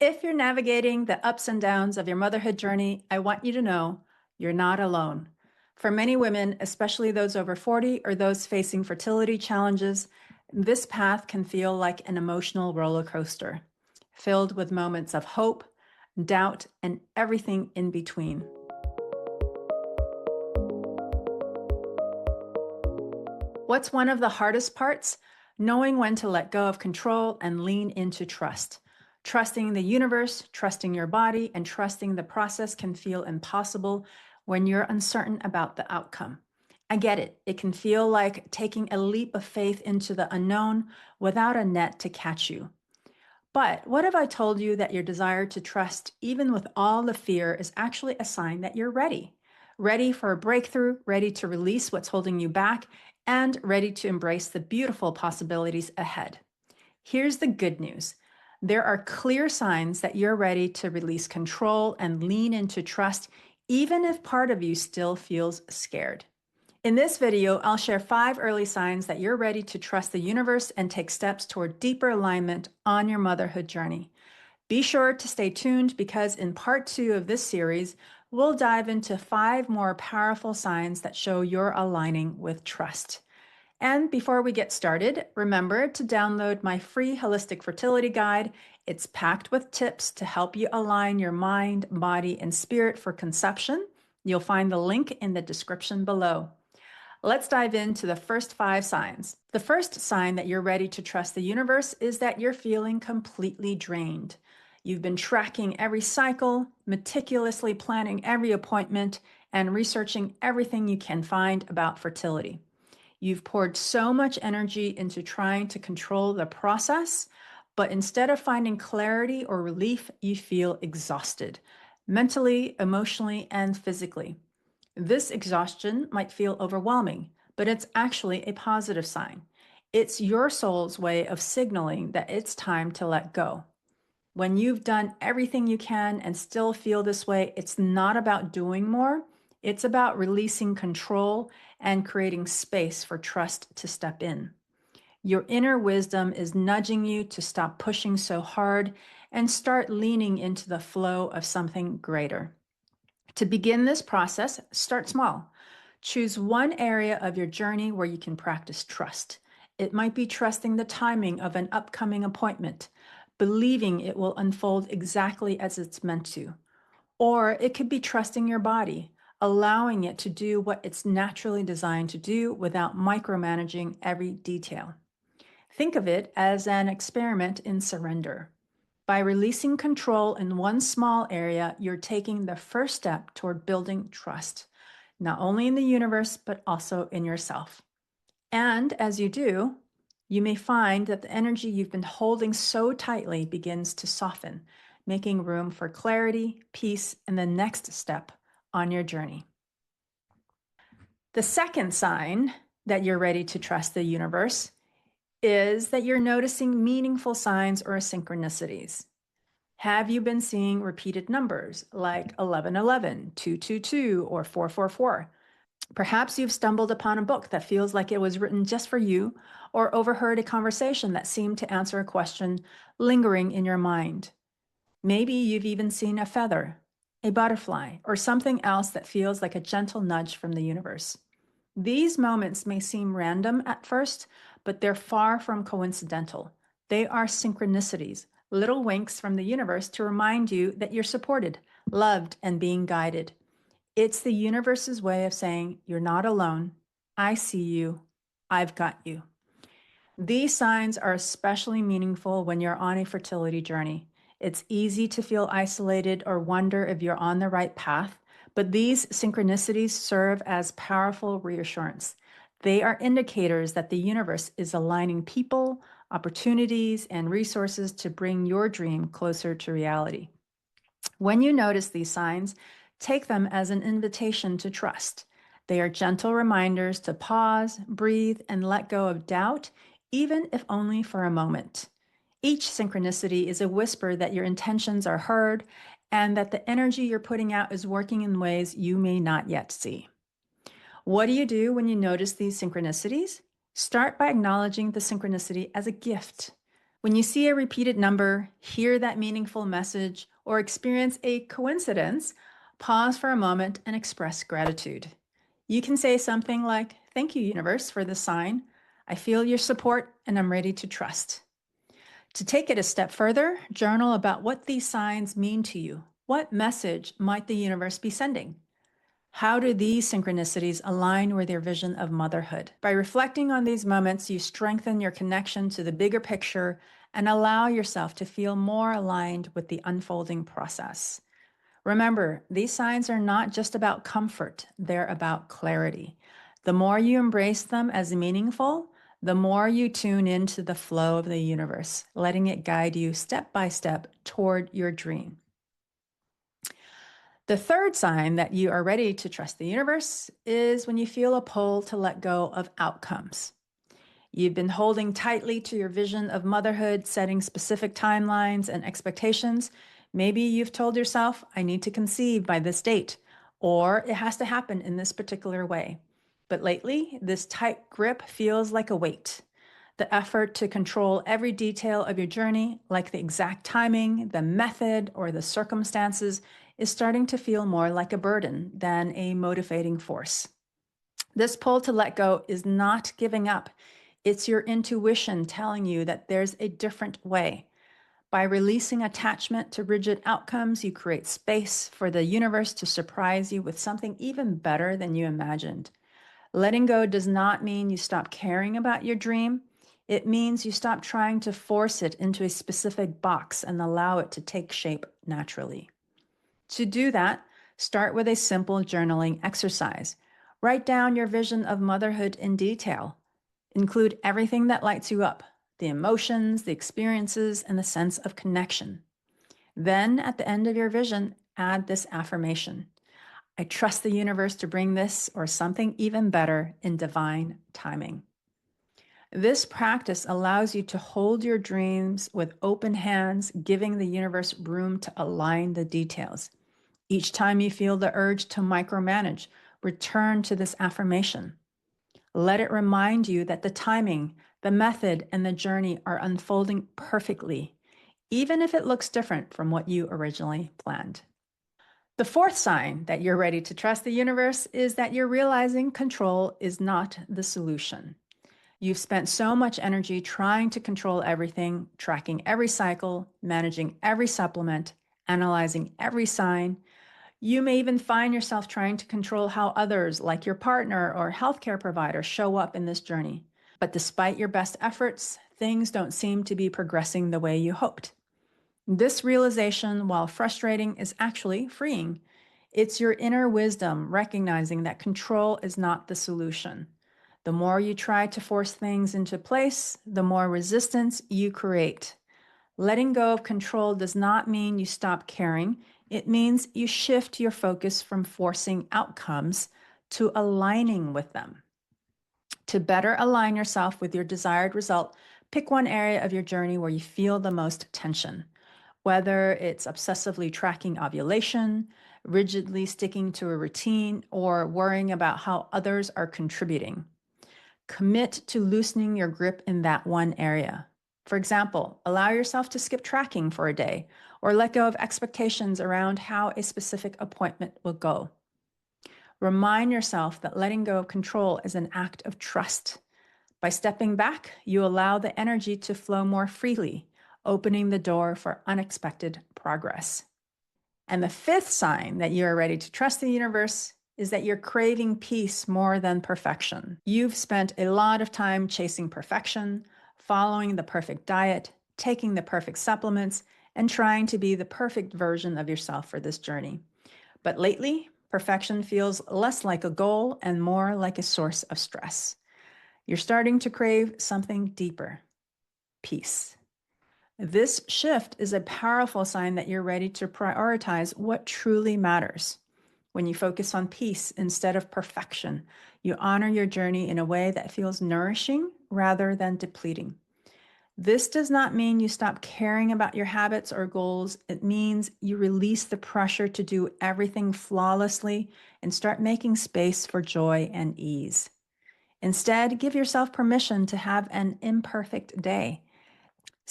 If you're navigating the ups and downs of your motherhood journey, I want you to know you're not alone. For many women, especially those over 40 or those facing fertility challenges, this path can feel like an emotional roller coaster, filled with moments of hope, doubt, and everything in between. What's one of the hardest parts? Knowing when to let go of control and lean into trust. Trusting the universe, trusting your body, and trusting the process can feel impossible when you're uncertain about the outcome. I get it. It can feel like taking a leap of faith into the unknown without a net to catch you. But what if I told you that your desire to trust, even with all the fear, is actually a sign that you're ready? Ready for a breakthrough, ready to release what's holding you back, and ready to embrace the beautiful possibilities ahead. Here's the good news. There are clear signs that you're ready to release control and lean into trust, even if part of you still feels scared. In this video, I'll share 5 early signs that you're ready to trust the universe and take steps toward deeper alignment on your motherhood journey. Be sure to stay tuned because in part 2 of this series, we'll dive into 5 more powerful signs that show you're aligning with trust. And before we get started, remember to download my free holistic fertility guide. It's packed with tips to help you align your mind, body, and spirit for conception. You'll find the link in the description below. Let's dive into the first 5 signs. The first sign that you're ready to trust the universe is that you're feeling completely drained. You've been tracking every cycle, meticulously planning every appointment, and researching everything you can find about fertility. You've poured so much energy into trying to control the process, but instead of finding clarity or relief, you feel exhausted, mentally, emotionally, and physically. This exhaustion might feel overwhelming, but it's actually a positive sign. It's your soul's way of signaling that it's time to let go. When you've done everything you can and still feel this way, it's not about doing more. It's about releasing control and creating space for trust to step in. Your inner wisdom is nudging you to stop pushing so hard and start leaning into the flow of something greater. To begin this process, start small. Choose one area of your journey where you can practice trust. It might be trusting the timing of an upcoming appointment, believing it will unfold exactly as it's meant to. Or it could be trusting your body, allowing it to do what it's naturally designed to do without micromanaging every detail. Think of it as an experiment in surrender. By releasing control in one small area, you're taking the first step toward building trust, not only in the universe, but also in yourself. And as you do, you may find that the energy you've been holding so tightly begins to soften, making room for clarity, peace, and the next step on your journey. The second sign that you're ready to trust the universe is that you're noticing meaningful signs or synchronicities. Have you been seeing repeated numbers like 1111, 222, or 444? Perhaps you've stumbled upon a book that feels like it was written just for you, or overheard a conversation that seemed to answer a question lingering in your mind. Maybe you've even seen a feather, a butterfly, or something else that feels like a gentle nudge from the universe. These moments may seem random at first, but they're far from coincidental. They are synchronicities, little winks from the universe to remind you that you're supported, loved, and being guided. It's the universe's way of saying, you're not alone. I see you. I've got you. These signs are especially meaningful when you're on a fertility journey. It's easy to feel isolated or wonder if you're on the right path, but these synchronicities serve as powerful reassurance. They are indicators that the universe is aligning people, opportunities, and resources to bring your dream closer to reality. When you notice these signs, take them as an invitation to trust. They are gentle reminders to pause, breathe, and let go of doubt, even if only for a moment. Each synchronicity is a whisper that your intentions are heard and that the energy you're putting out is working in ways you may not yet see. What do you do when you notice these synchronicities? Start by acknowledging the synchronicity as a gift. When you see a repeated number, hear that meaningful message, or experience a coincidence, pause for a moment and express gratitude. You can say something like, "Thank you, universe, for this sign. I feel your support and I'm ready to trust." To take it a step further, journal about what these signs mean to you. What message might the universe be sending? How do these synchronicities align with your vision of motherhood? By reflecting on these moments, you strengthen your connection to the bigger picture and allow yourself to feel more aligned with the unfolding process. Remember, these signs are not just about comfort, they're about clarity. The more you embrace them as meaningful, the more you tune into the flow of the universe, letting it guide you step by step toward your dream. The third sign that you are ready to trust the universe is when you feel a pull to let go of outcomes. You've been holding tightly to your vision of motherhood, setting specific timelines and expectations. Maybe you've told yourself, "I need to conceive by this date," or "it has to happen in this particular way." But lately, this tight grip feels like a weight. The effort to control every detail of your journey, like the exact timing, the method, or the circumstances, is starting to feel more like a burden than a motivating force. This pull to let go is not giving up. It's your intuition telling you that there's a different way. By releasing attachment to rigid outcomes, you create space for the universe to surprise you with something even better than you imagined. Letting go does not mean you stop caring about your dream. It means you stop trying to force it into a specific box and allow it to take shape naturally. To do that, start with a simple journaling exercise. Write down your vision of motherhood in detail. Include everything that lights you up, the emotions, the experiences, and the sense of connection. Then, at the end of your vision, add this affirmation: "I trust the universe to bring this or something even better in divine timing." This practice allows you to hold your dreams with open hands, giving the universe room to align the details. Each time you feel the urge to micromanage, return to this affirmation. Let it remind you that the timing, the method, and the journey are unfolding perfectly, even if it looks different from what you originally planned. The fourth sign that you're ready to trust the universe is that you're realizing control is not the solution. You've spent so much energy trying to control everything, tracking every cycle, managing every supplement, analyzing every sign. You may even find yourself trying to control how others, like your partner or healthcare provider, show up in this journey. But despite your best efforts, things don't seem to be progressing the way you hoped. This realization, while frustrating, is actually freeing. It's your inner wisdom recognizing that control is not the solution. The more you try to force things into place, the more resistance you create. Letting go of control does not mean you stop caring. It means you shift your focus from forcing outcomes to aligning with them. To better align yourself with your desired result, pick one area of your journey where you feel the most tension. Whether it's obsessively tracking ovulation, rigidly sticking to a routine, or worrying about how others are contributing. Commit to loosening your grip in that one area. For example, allow yourself to skip tracking for a day or let go of expectations around how a specific appointment will go. Remind yourself that letting go of control is an act of trust. By stepping back, you allow the energy to flow more freely, opening the door for unexpected progress. And the fifth sign that you are ready to trust the universe is that you're craving peace more than perfection. You've spent a lot of time chasing perfection, following the perfect diet, taking the perfect supplements, and trying to be the perfect version of yourself for this journey. But lately, perfection feels less like a goal and more like a source of stress. You're starting to crave something deeper: peace. This shift is a powerful sign that you're ready to prioritize what truly matters. When you focus on peace instead of perfection, you honor your journey in a way that feels nourishing rather than depleting. This does not mean you stop caring about your habits or goals. It means you release the pressure to do everything flawlessly and start making space for joy and ease. Instead, give yourself permission to have an imperfect day.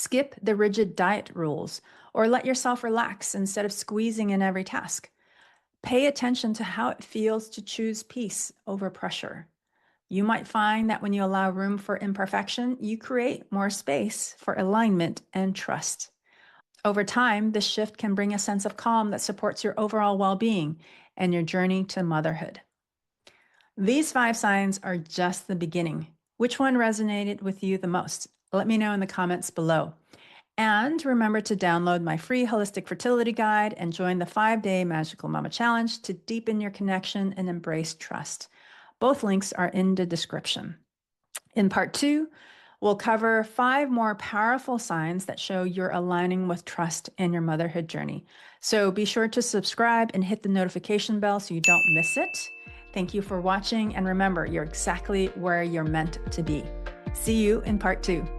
Skip the rigid diet rules or let yourself relax instead of squeezing in every task. Pay attention to how it feels to choose peace over pressure. You might find that when you allow room for imperfection, you create more space for alignment and trust. Over time, this shift can bring a sense of calm that supports your overall well being and your journey to motherhood. These 5 signs are just the beginning. Which one resonated with you the most? Let me know in the comments below. And remember to download my free holistic fertility guide and join the 5-day Magical Mama Challenge to deepen your connection and embrace trust. Both links are in the description. In part 2, we'll cover 5 more powerful signs that show you're aligning with trust in your motherhood journey. So be sure to subscribe and hit the notification bell so you don't miss it. Thank you for watching, and remember, you're exactly where you're meant to be. See you in part 2.